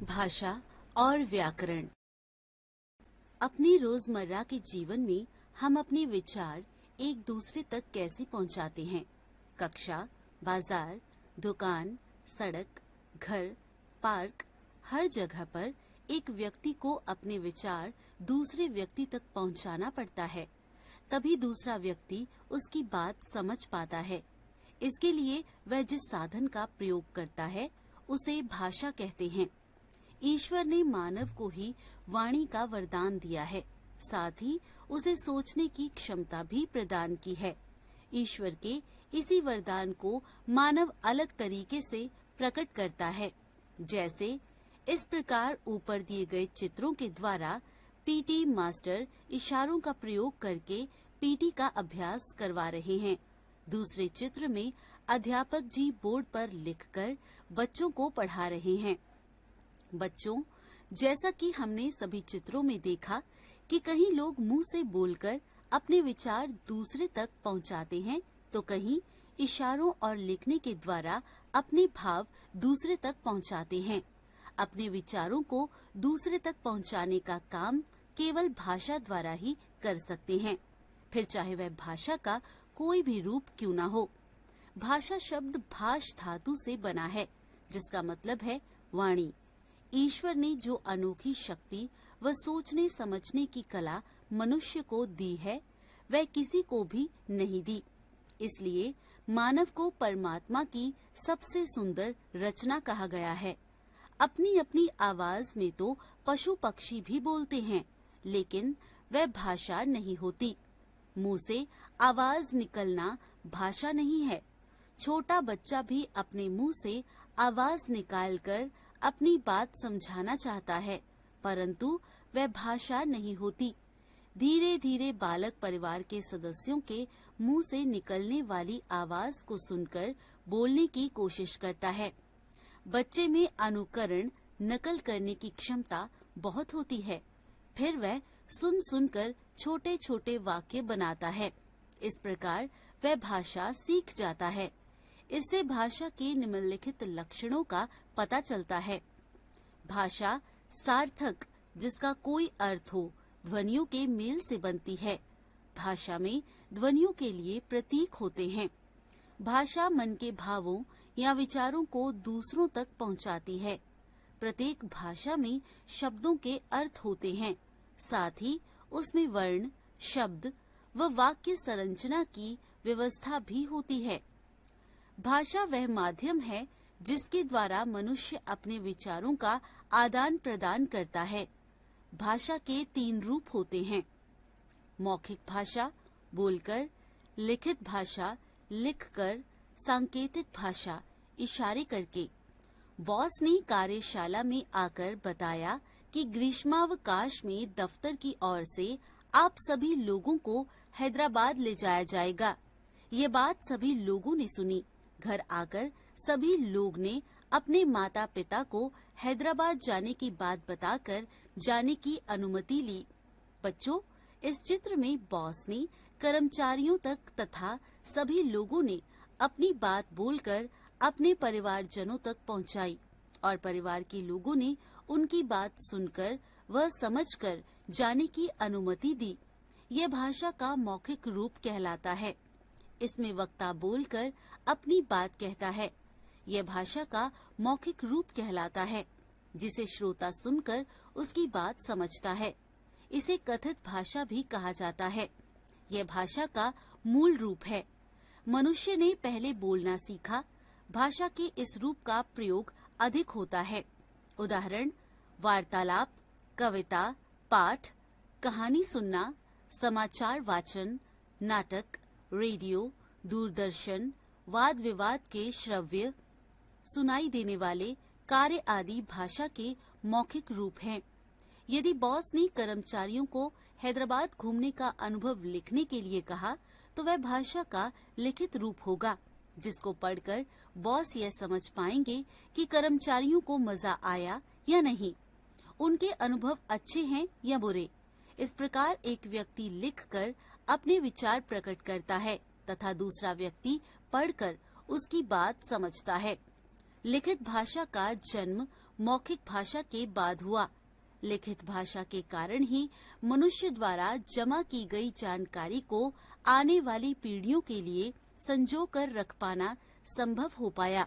भाषा और व्याकरण। अपने रोजमर्रा के जीवन में हम अपने विचार एक दूसरे तक कैसे पहुंचाते हैं। कक्षा, बाजार, दुकान, सड़क, घर, पार्क, हर जगह पर एक व्यक्ति को अपने विचार दूसरे व्यक्ति तक पहुंचाना पड़ता है, तभी दूसरा व्यक्ति उसकी बात समझ पाता है। इसके लिए वह जिस साधन का प्रयोग करता है उसे भाषा कहते हैं। ईश्वर ने मानव को ही वाणी का वरदान दिया है, साथ ही उसे सोचने की क्षमता भी प्रदान की है। ईश्वर के इसी वरदान को मानव अलग तरीके से प्रकट करता है। जैसे इस प्रकार ऊपर दिए गए चित्रों के द्वारा पीटी मास्टर इशारों का प्रयोग करके पीटी का अभ्यास करवा रहे हैं। दूसरे चित्र में अध्यापक जी बोर्ड पर लिखकर बच्चों को पढ़ा रहे हैं। बच्चों, जैसा कि हमने सभी चित्रों में देखा कि कहीं लोग मुंह से बोलकर अपने विचार दूसरे तक पहुंचाते हैं, तो कहीं इशारों और लिखने के द्वारा अपने भाव दूसरे तक पहुंचाते हैं। अपने विचारों को दूसरे तक पहुंचाने का काम केवल भाषा द्वारा ही कर सकते हैं, फिर चाहे वह भाषा का कोई भी रूप क्यों ना हो। भाषा शब्द भाष धातु से बना है, जिसका मतलब है वाणी। ईश्वर ने जो अनोखी शक्ति व सोचने समझने की कला मनुष्य को दी है, वह किसी को भी नहीं दी। इसलिए मानव को परमात्मा की सबसे सुंदर रचना कहा गया है। अपनी अपनी आवाज में तो पशु पक्षी भी बोलते हैं, लेकिन वह भाषा नहीं होती। मुंह से आवाज निकलना भाषा नहीं है। छोटा बच्चा भी अपने मुंह से आवाज निकालकर अपनी बात समझाना चाहता है, परंतु वह भाषा नहीं होती। धीरे धीरे बालक परिवार के सदस्यों के मुंह से निकलने वाली आवाज को सुनकर बोलने की कोशिश करता है। बच्चे में अनुकरण, नकल करने की क्षमता बहुत होती है। फिर वह सुन सुनकर छोटे छोटे वाक्य बनाता है। इस प्रकार वह भाषा सीख जाता है। इससे भाषा के निम्नलिखित लक्षणों का पता चलता है। भाषा सार्थक, जिसका कोई अर्थ हो, ध्वनियों के मेल से बनती है। भाषा में ध्वनियों के लिए प्रतीक होते हैं। भाषा मन के भावों या विचारों को दूसरों तक पहुंचाती है। प्रत्येक भाषा में शब्दों के अर्थ होते हैं, साथ ही उसमें वर्ण, शब्द व वाक्य संरचना की व्यवस्था भी होती है। भाषा वह माध्यम है जिसके द्वारा मनुष्य अपने विचारों का आदान प्रदान करता है। भाषा के 3 रूप होते हैं: मौखिक भाषा, बोलकर; लिखित भाषा, लिखकर; सांकेतिक भाषा, इशारे करके। बॉस ने कार्यशाला में आकर बताया कि ग्रीष्मावकाश में दफ्तर की ओर से आप सभी लोगों को हैदराबाद ले जाया जाएगा। ये बात सभी लोगों ने सुनी। घर आकर सभी लोग ने अपने माता पिता को हैदराबाद जाने की बात बताकर जाने की अनुमति ली। बच्चों, इस चित्र में बॉस ने कर्मचारियों तक तथा सभी लोगों ने अपनी बात बोलकर अपने परिवारजनों तक पहुंचाई और परिवार के लोगों ने उनकी बात सुनकर व समझकर जाने की अनुमति दी। यह भाषा का मौखिक रूप कहलाता है। इसमें वक्ता बोलकर अपनी बात कहता है। यह भाषा का मौखिक रूप कहलाता है, जिसे श्रोता सुनकर उसकी बात समझता है। इसे कथित भाषा भी कहा जाता है। यह भाषा का मूल रूप है। मनुष्य ने पहले बोलना सीखा। भाषा के इस रूप का प्रयोग अधिक होता है। उदाहरण: वार्तालाप, कविता, पाठ, कहानी सुनना, समाचार वाचन, नाटक, रेडियो, दूरदर्शन, वाद विवाद के श्रव्य सुनाई देने वाले कार्य आदि भाषा के मौखिक रूप हैं। यदि बॉस ने कर्मचारियों को हैदराबाद घूमने का अनुभव लिखने के लिए कहा, तो वह भाषा का लिखित रूप होगा, जिसको पढ़कर बॉस यह समझ पाएंगे कि कर्मचारियों को मजा आया या नहीं, उनके अनुभव अच्छे हैं या बुरे। इस प्रकार एक व्यक्ति लिखकर अपने विचार प्रकट करता है तथा दूसरा व्यक्ति पढ़कर उसकी बात समझता है। लिखित भाषा का जन्म मौखिक भाषा के बाद हुआ। लिखित भाषा के कारण ही मनुष्य द्वारा जमा की गई जानकारी को आने वाली पीढ़ियों के लिए संजो कर रख पाना संभव हो पाया।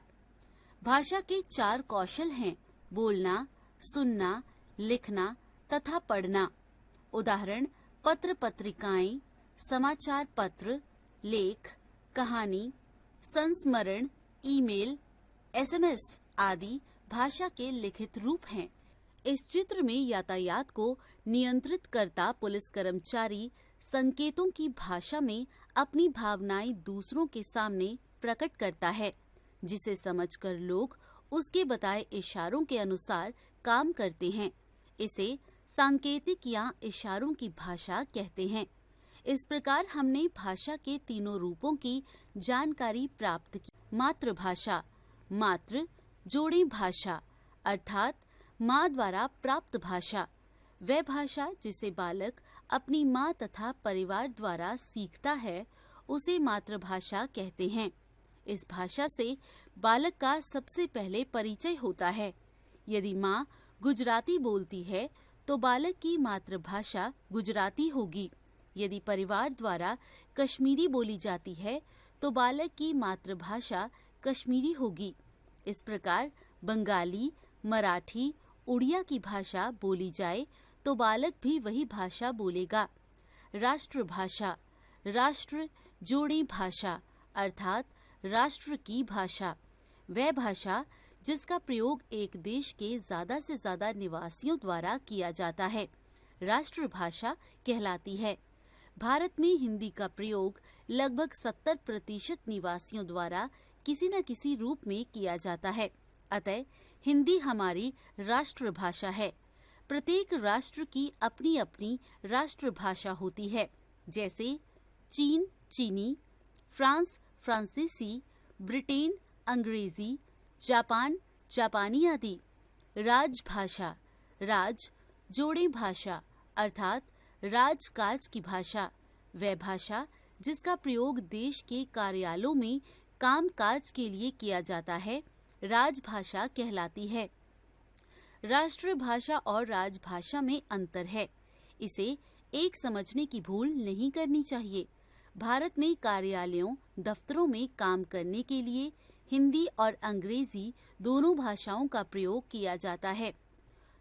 भाषा के 4 कौशल हैं: बोलना, सुनना, लिखना तथा पढ़ना। उदाहरण: पत्र पत्रिकाएं, समाचार पत्र, लेख, कहानी, संस्मरण, ईमेल, एसएमएस आदि भाषा के लिखित रूप हैं। इस चित्र में यातायात को नियंत्रित करता पुलिस कर्मचारी संकेतों की भाषा में अपनी भावनाएं दूसरों के सामने प्रकट करता है, जिसे समझकर लोग उसके बताए इशारों के अनुसार काम करते हैं। इसे सांकेतिक या इशारों की भाषा कहते हैं। इस प्रकार हमने भाषा के तीनों रूपों की जानकारी प्राप्त की। मातृभाषा, मातृ जोड़ी भाषा अर्थात माँ द्वारा प्राप्त भाषा, वह भाषा जिसे बालक अपनी माँ तथा परिवार द्वारा सीखता है, उसे मातृभाषा कहते हैं। इस भाषा से बालक का सबसे पहले परिचय होता है। यदि माँ गुजराती बोलती है तो बालक की मातृभाषा गुजराती होगी। यदि परिवार द्वारा कश्मीरी बोली जाती है तो बालक की मातृभाषा कश्मीरी होगी। इस प्रकार बंगाली, मराठी, उड़िया की भाषा बोली जाए तो बालक भी वही भाषा बोलेगा। राष्ट्रभाषा, राष्ट्र जोड़ी भाषा अर्थात राष्ट्र की भाषा, वह भाषा जिसका प्रयोग एक देश के ज्यादा से ज्यादा निवासियों द्वारा किया जाता है, राष्ट्रभाषा कहलाती है। भारत में हिंदी का प्रयोग लगभग 70% निवासियों द्वारा किसी न किसी रूप में किया जाता है। अतः हिंदी हमारी राष्ट्रभाषा है। प्रत्येक राष्ट्र की अपनी अपनी राष्ट्रभाषा होती है, जैसे चीन चीनी, फ्रांस फ्रांसीसी, ब्रिटेन अंग्रेजी, जापान जापानी आदि। राजभाषा, राज जोड़े भाषा अर्थात राजकाज की भाषा, वह भाषा जिसका प्रयोग देश के कार्यालयों में कामकाज के लिए किया जाता है, राजभाषा कहलाती है। राष्ट्रभाषा और राजभाषा में अंतर है, इसे एक समझने की भूल नहीं करनी चाहिए। भारत में कार्यालयों, दफ्तरों में काम करने के लिए हिंदी और अंग्रेजी दोनों भाषाओं का प्रयोग किया जाता है।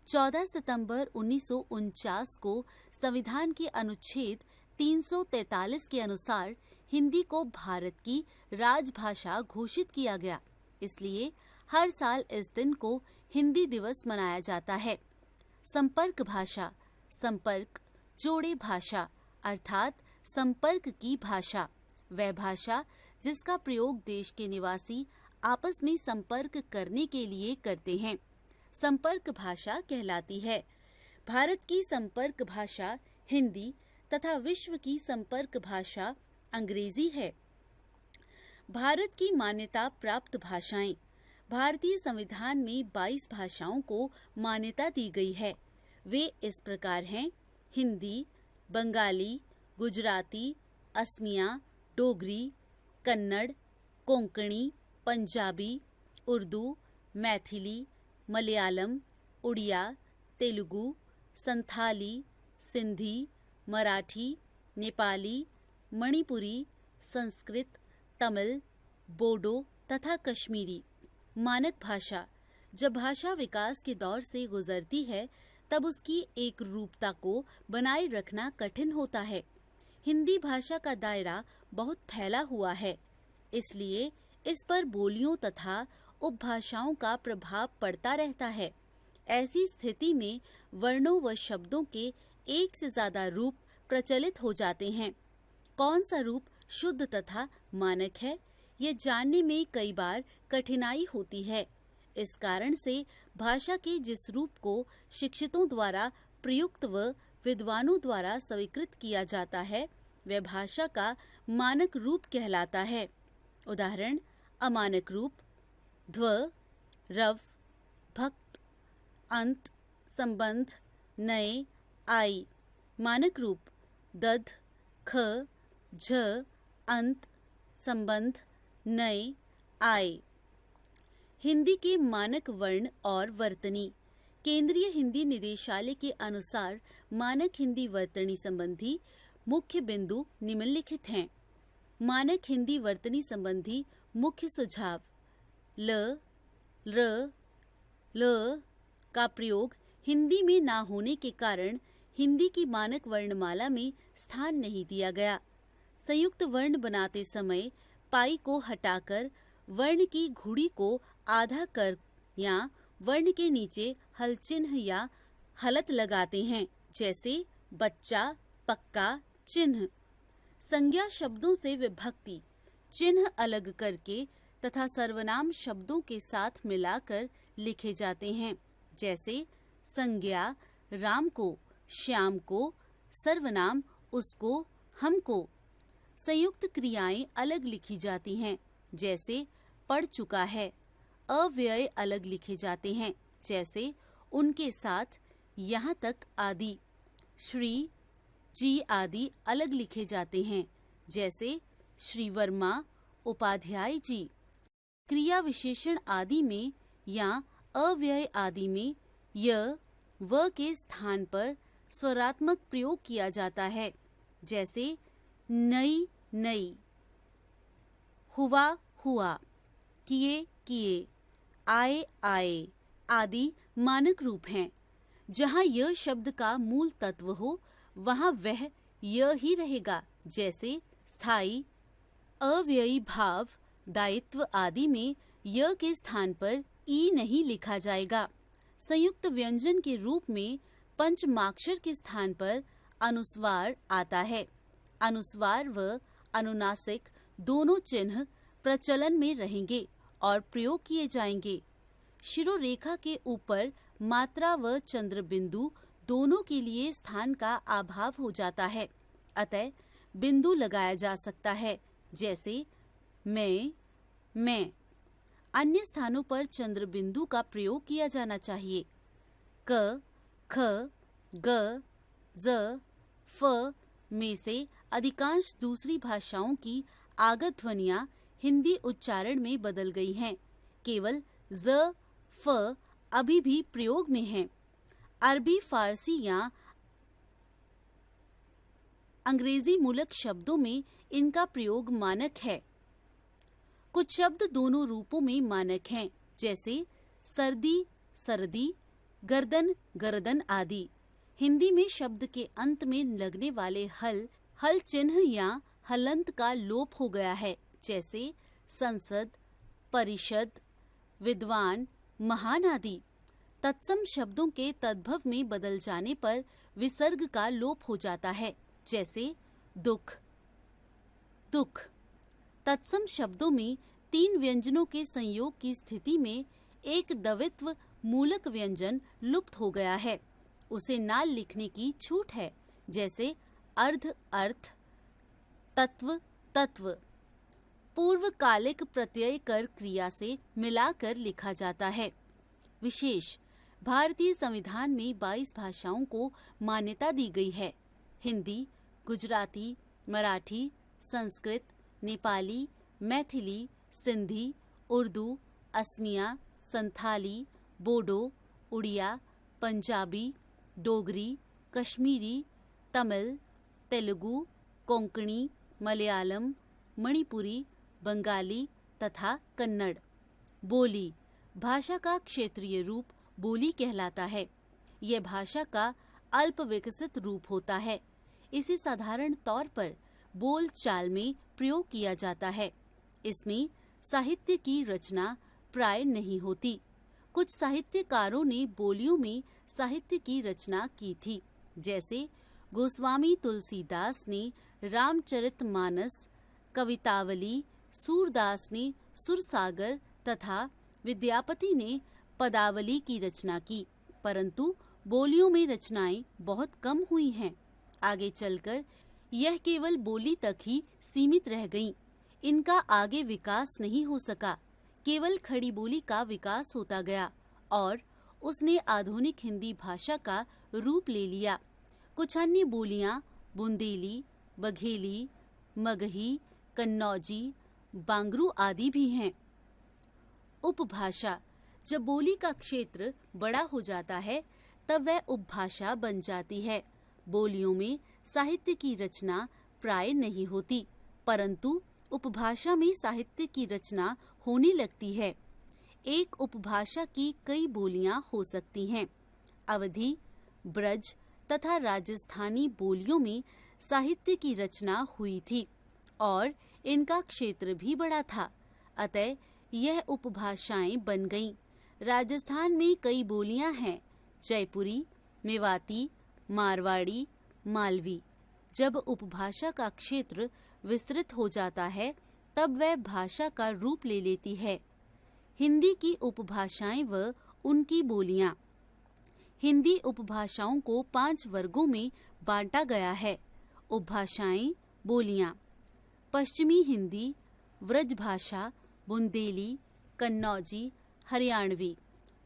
14 सितंबर 1949 को संविधान के अनुच्छेद 343 के अनुसार हिंदी को भारत की राजभाषा घोषित किया गया। इसलिए हर साल इस दिन को हिंदी दिवस मनाया जाता है। संपर्क भाषा, संपर्क जोड़े भाषा अर्थात संपर्क की भाषा, वह भाषा जिसका प्रयोग देश के निवासी आपस में संपर्क करने के लिए करते हैं, संपर्क भाषा कहलाती है। भारत की संपर्क भाषा हिंदी तथा विश्व की संपर्क भाषा अंग्रेजी है। भारत की मान्यता प्राप्त भाषाएं, भारतीय संविधान में 22 भाषाओं को मान्यता दी गई है। वे इस प्रकार हैं: हिंदी, बंगाली, गुजराती, असमिया, डोगरी, कन्नड़, कोंकणी, पंजाबी, उर्दू, मैथिली, मलयालम, उड़िया, तेलुगु, संथाली, सिंधी, मराठी, नेपाली, मणिपुरी, संस्कृत, तमिल, बोडो तथा कश्मीरी। मानक भाषा, जब भाषा विकास के दौर से गुजरती है तब उसकी एक रूपता को बनाए रखना कठिन होता है। हिंदी भाषा का दायरा बहुत फैला हुआ है, इसलिए इस पर बोलियों तथा उपभाषाओं का प्रभाव पड़ता रहता है। ऐसी स्थिति में वर्णों व शब्दों के एक से ज्यादा रूप प्रचलित हो जाते हैं। कौन सा रूप शुद्ध तथा मानक है, ये जानने में कई बार कठिनाई होती है। इस कारण से भाषा के जिस रूप को शिक्षितों द्वारा प्रयुक्त व विद्वानों द्वारा स्वीकृत किया जाता है, वह भाषा का मानक रूप कहलाता है। उदाहरण: अमानक रूप: ध्व, रव, भक्त, अंत, संबंध, नए, आई। मानक रूप: दध, ख, झ, अंत, संबंध, नए, आए। हिंदी के मानक वर्ण और वर्तनी। केंद्रीय हिंदी निदेशालय के अनुसार मानक हिंदी वर्तनी संबंधी मुख्य बिंदु निम्नलिखित हैं। मानक हिंदी वर्तनी संबंधी मुख्य सुझाव: ल, र, ल का प्रयोग हिंदी में ना होने के कारण हिंदी की मानक वर्णमाला में स्थान नहीं दिया गया। संयुक्त वर्ण बनाते समय पाई को हटाकर वर्ण की घुड़ी को आधा कर या वर्ण के नीचे हल चिन्ह या हलत लगाते हैं, जैसे बच्चा, पक्का, चिन्ह। संज्ञा शब्दों से विभक्ति चिन्ह अलग करके तथा सर्वनाम शब्दों के साथ मिलाकर लिखे जाते हैं, जैसे संज्ञा राम को, श्याम को, सर्वनाम उसको, हमको। संयुक्त क्रियाएं अलग लिखी जाती हैं, जैसे पढ़ चुका है। अव्यय अलग लिखे जाते हैं, जैसे उनके साथ, यहाँ तक आदि। श्री, जी आदि अलग लिखे जाते हैं, जैसे श्री वर्मा, उपाध्याय जी। क्रिया विशेषण आदि में या अव्यय आदि में य, व के स्थान पर स्वरात्मक प्रयोग किया जाता है, जैसे नई, नई, हुआ, हुआ, किए, किए, आए, आए आदि मानक रूप हैं। जहाँ यह शब्द का मूल तत्व हो वहाँ वह यह ही रहेगा, जैसे स्थायी। अव्ययी भाव, दायित्व आदि में य के स्थान पर ई नहीं लिखा जाएगा। संयुक्त व्यंजन के रूप में पंचमाक्षर के स्थान पर अनुस्वार आता है। अनुस्वार व अनुनासिक दोनों चिन्ह प्रचलन में रहेंगे और प्रयोग किए जाएंगे। शिरोरेखा के ऊपर मात्रा व चंद्र बिंदु दोनों के लिए स्थान का अभाव हो जाता है, अतः बिंदु लगाया जा सकता है, जैसे मैं। अन्य स्थानों पर चंद्र बिंदु का प्रयोग किया जाना चाहिए। क, ख, ग, ज, फ में से अधिकांश दूसरी भाषाओं की आगत ध्वनियां हिंदी उच्चारण में बदल गई हैं। केवल ज, फ अभी भी प्रयोग में हैं। अरबी, फारसी या अंग्रेजी मूलक शब्दों में इनका प्रयोग मानक है। कुछ शब्द दोनों रूपों में मानक हैं, जैसे सर्दी, सर्दी, गर्दन, गर्दन आदि। हिंदी में शब्द के अंत में लगने वाले हल चिन्ह या हलंत का लोप हो गया है, जैसे संसद, परिषद, विद्वान, महान आदि। तत्सम शब्दों के तद्भव में बदल जाने पर विसर्ग का लोप हो जाता है, जैसे दुख, दुख। तत्सम शब्दों में तीन व्यंजनों के संयोग की स्थिति में एक द्वित्व मूलक व्यंजन लुप्त हो गया है, उसे नाल लिखने की छूट है, जैसे अर्ध, अर्थ, तत्व, तत्व। पूर्वकालिक प्रत्यय कर क्रिया से मिलाकर लिखा जाता है। विशेष: भारतीय संविधान में 22 भाषाओं को मान्यता दी गई है। हिंदी, गुजराती, मराठी, संस्कृत, नेपाली, मैथिली, सिंधी, उर्दू, असमिया, संथाली, बोडो, उड़िया, पंजाबी, डोगरी, कश्मीरी, तमिल, तेलुगु, कोंकणी, मलयालम, मणिपुरी, बंगाली तथा कन्नड़। बोली: भाषा का क्षेत्रीय रूप बोली कहलाता है। यह भाषा का अल्प विकसित रूप होता है। इसे साधारण तौर पर बोल चाल में प्रयोग किया जाता है। इसमें साहित्य की रचना प्राय नहीं होती। कुछ साहित्यकारों ने बोलियों में साहित्य की रचना की थी, जैसे गोस्वामी तुलसीदास ने रामचरितमानस, कवितावली, सूरदास ने सुरसागर तथा विद्यापति ने पदावली की रचना की, परंतु बोलियों में रचनाएं बहुत कम हुई हैं। आगे चलकर यह केवल बोली तक ही सीमित रह गईं। इनका आगे विकास नहीं हो सका। केवल खड़ी बोली का विकास होता गया और उसने आधुनिक हिंदी भाषा का रूप ले लिया। कुछ अन्य बोलियां बुंदेली, बघेली, मगही, कन्नौजी, बांगरू आदि भी हैं। उपभाषा। जब बोली का क्षेत्र बड़ा हो जाता है तब वह उपभाषा बन जाती है। बोलियों में साहित्य की रचना प्राय नहीं होती, परंतु उपभाषा में साहित्य की रचना होने लगती है। एक उपभाषा की कई बोलियां हो सकती हैं। अवधी, ब्रज तथा राजस्थानी बोलियों में साहित्य की रचना हुई थी और इनका क्षेत्र भी बड़ा था, अतः यह उपभाषाएं बन गईं। राजस्थान में कई बोलियां हैं, जयपुरी, मेवाती, मारवाड़ी, मालवी। जब उपभाषा का क्षेत्र विस्तृत हो जाता है तब वह भाषा का रूप ले लेती है। हिंदी की उपभाषाएं व उनकी बोलियां। हिंदी उपभाषाओं को 5 वर्गों में बांटा गया है। उपभाषाएं, बोलियां। पश्चिमी हिंदी, व्रजभाषा, बुंदेली, कन्नौजी, हरियाणवी।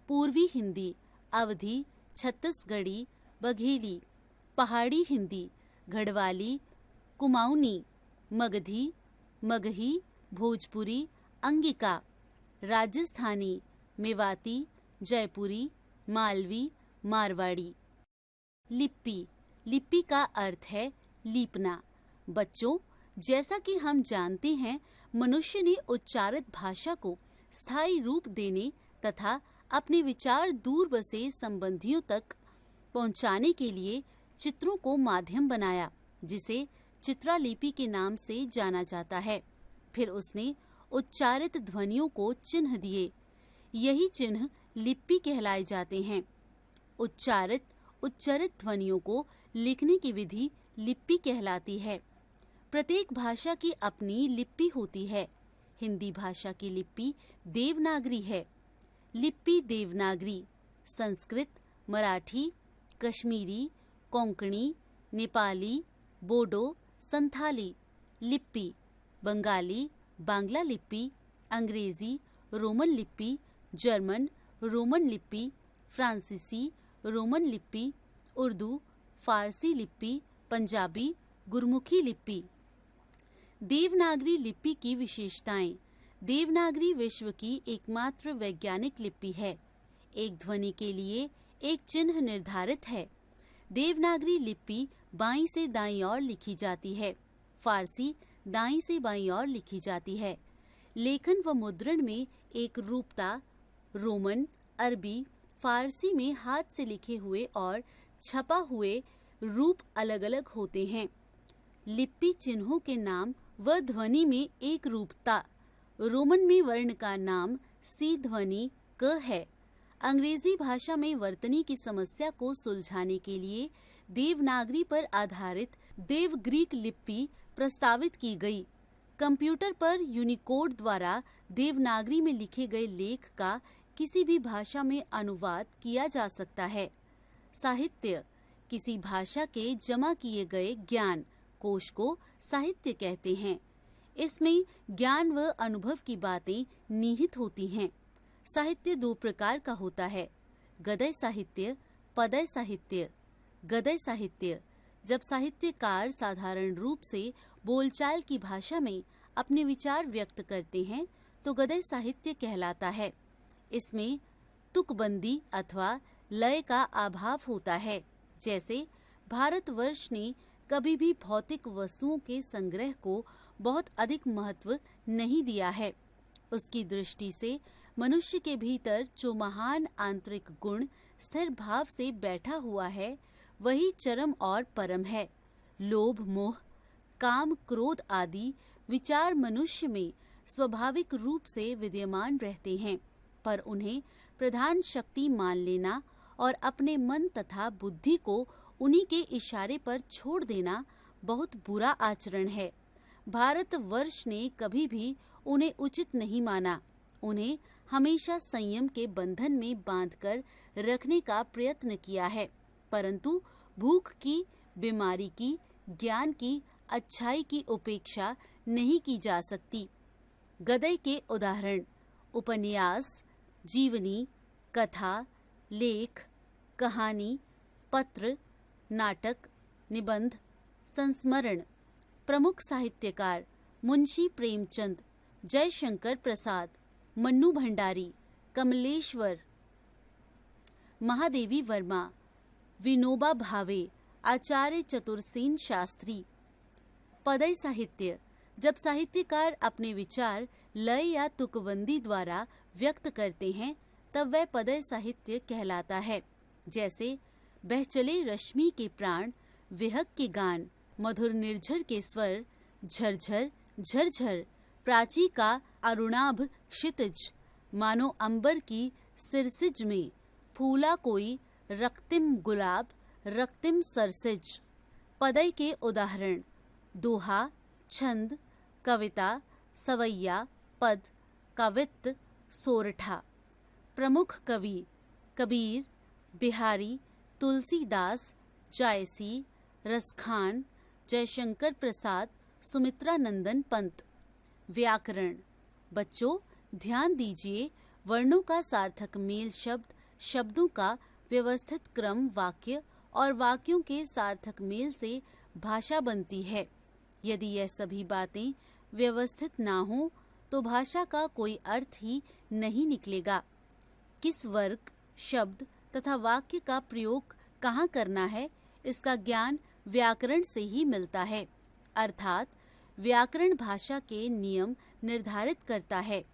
पूर्वी हिंदी, अवधी, छत्तीसगढ़ी, बघेली। पहाड़ी हिंदी, गढ़वाली, कुमाऊनी, मगधी, मगही, भोजपुरी, अंगिका। राजस्थानी, मेवाती, जयपुरी, मालवी, मारवाड़ी। लिपि। लिपि का अर्थ है लीपना। बच्चों, जैसा कि हम जानते हैं, मनुष्य ने उच्चारित भाषा को स्थायी रूप देने तथा अपने विचार दूर बसे संबंधियों तक पहुंचाने के लिए चित्रों को माध्यम बनाया, जिसे चित्रालिपि के नाम से जाना जाता है। फिर उसने उच्चारित ध्वनियों को चिन्ह दिए। यही चिन्ह लिपि कहलाए जाते हैं। उच्चरित ध्वनियों को लिखने की विधि लिपि कहलाती है। प्रत्येक भाषा की अपनी लिपि होती है। हिंदी भाषा की लिपि देवनागरी है। लिपि देवनागरी संस्कृत, मराठी, कश्मीरी, कोंकणी, नेपाली, बोडो, संथाली। लिपि बंगाली, बांग्ला लिपि, अंग्रेजी, रोमन लिपि, जर्मन, रोमन लिपि, फ्रांसीसी, रोमन लिपि, उर्दू, फारसी लिपि, पंजाबी, गुरमुखी लिपि। देवनागरी लिपि की विशेषताएं। देवनागरी विश्व की एकमात्र वैज्ञानिक लिपि है। एक ध्वनि के लिए एक चिन्ह निर्धारित है। देवनागरी लिपि बाईं से दाईं ओर लिखी जाती है। फारसी दाईं से बाईं ओर लिखी जाती है। लेखन व मुद्रण में एक रूपता। रोमन, अरबी, फारसी में हाथ से लिखे हुए और छपा हुए रूप अलग अलग होते हैं। लिपि चिन्हों के नाम व ध्वनि में एक रूपता। रोमन में वर्ण का नाम सी ध्वनि क है। अंग्रेजी भाषा में वर्तनी की समस्या को सुलझाने के लिए देवनागरी पर आधारित देवग्रीक लिपि प्रस्तावित की गई। कंप्यूटर पर यूनिकोड द्वारा देवनागरी में लिखे गए लेख का किसी भी भाषा में अनुवाद किया जा सकता है। साहित्य। किसी भाषा के जमा किए गए ज्ञान कोश को साहित्य कहते हैं। इसमें ज्ञान व अनुभव की बातें निहित होती हैं। साहित्य 2 प्रकार का होता है, गद्य साहित्य, पद्य साहित्य। गद्य साहित्य जब साहित्यकार साधारण रूप से बोलचाल की भाषा में अपने विचार व्यक्त करते हैं तो गद्य साहित्य कहलाता है। इसमें तुकबंदी अथवा लय का अभाव होता है। जैसे भारतवर्ष ने कभी भी भौतिक वस्तुओं के संग्रह को बहुत अधिक महत्व नहीं दिया है। उसकी दृष्टि से मनुष्य के भीतर जो महान आंतरिक गुण स्थिर भाव से बैठा हुआ है वही चरम और परम है। लोभ, मोह, काम, क्रोध आदि विचार मनुष्य में स्वाभाविक रूप से विद्यमान रहते हैं, पर उन्हें प्रधान शक्ति मान लेना और अपने मन तथा बुद्धि को उन्हीं के इशारे पर छोड़ देना बहुत बुरा आचरण है। भारतवर्ष ने कभी भी उन्हें उचित नहीं माना। उन्हें हमेशा संयम के बंधन में बांधकर रखने का प्रयत्न किया है, परंतु भूख की, बीमारी की, ज्ञान की, अच्छाई की उपेक्षा नहीं की जा सकती। गद्य के उदाहरण उपन्यास, जीवनी, कथा, लेख, कहानी, पत्र, नाटक, निबंध, संस्मरण। प्रमुख साहित्यकार मुंशी प्रेमचंद, जयशंकर प्रसाद, मन्नू भंडारी, कमलेश्वर, महादेवी वर्मा, विनोबा भावे, आचार्य चतुरसेन शास्त्री। पदय साहित्य, जब साहित्यकार अपने विचार लय या तुकबंदी द्वारा व्यक्त करते हैं तब वह पदय साहित्य कहलाता है। जैसे बहचले रश्मि के प्राण, विहग के गान, मधुर निर्झर के स्वर, झरझर झरझर, प्राची का अरुणाभ क्षितिज, मानो अंबर की सिरसिज में फूला कोई रक्तिम गुलाब, रक्तिम सरसिज। पदय के उदाहरण दोहा, छंद, कविता, सवैया, पद, कवित्त, सोरठा। प्रमुख कवि कबीर, बिहारी, तुलसीदास, जायसी, रसखान, जयशंकर प्रसाद, सुमित्रा नंदन पंत। व्याकरण, बच्चों ध्यान दीजिए, वर्णों का सार्थक मेल शब्द, शब्दों का व्यवस्थित क्रम वाक्य और वाक्यों के सार्थक मेल से भाषा बनती है। यदि यह सभी बातें व्यवस्थित ना हो तो भाषा का कोई अर्थ ही नहीं निकलेगा। किस वर्ग, शब्द तथा वाक्य का प्रयोग कहाँ करना है, इसका ज्ञान व्याकरण से ही मिलता है। अर्थात व्याकरण भाषा के नियम निर्धारित करता है।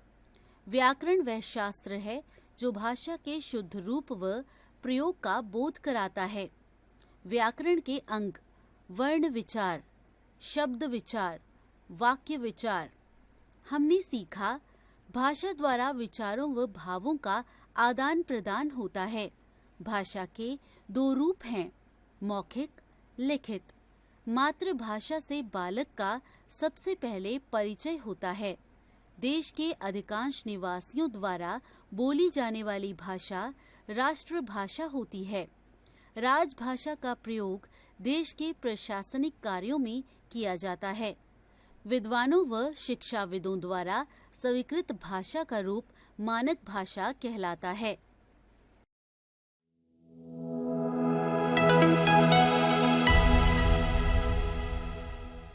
व्याकरण वह शास्त्र है जो भाषा के शुद्ध रूप व प्रयोग का बोध कराता है। व्याकरण के अंग वर्ण विचार, शब्द विचार, वाक्य विचार। हमने सीखा भाषा द्वारा विचारों व भावों का आदान प्रदान होता है। भाषा के दो रूप हैं, मौखिक, लिखित। मातृभाषा से बालक का सबसे पहले परिचय होता है। देश के अधिकांश निवासियों द्वारा बोली जाने वाली भाषा राष्ट्रभाषा होती है। राजभाषा का प्रयोग देश के प्रशासनिक कार्यों में किया जाता है। विद्वानों व शिक्षाविदों द्वारा स्वीकृत भाषा का रूप मानक भाषा कहलाता है।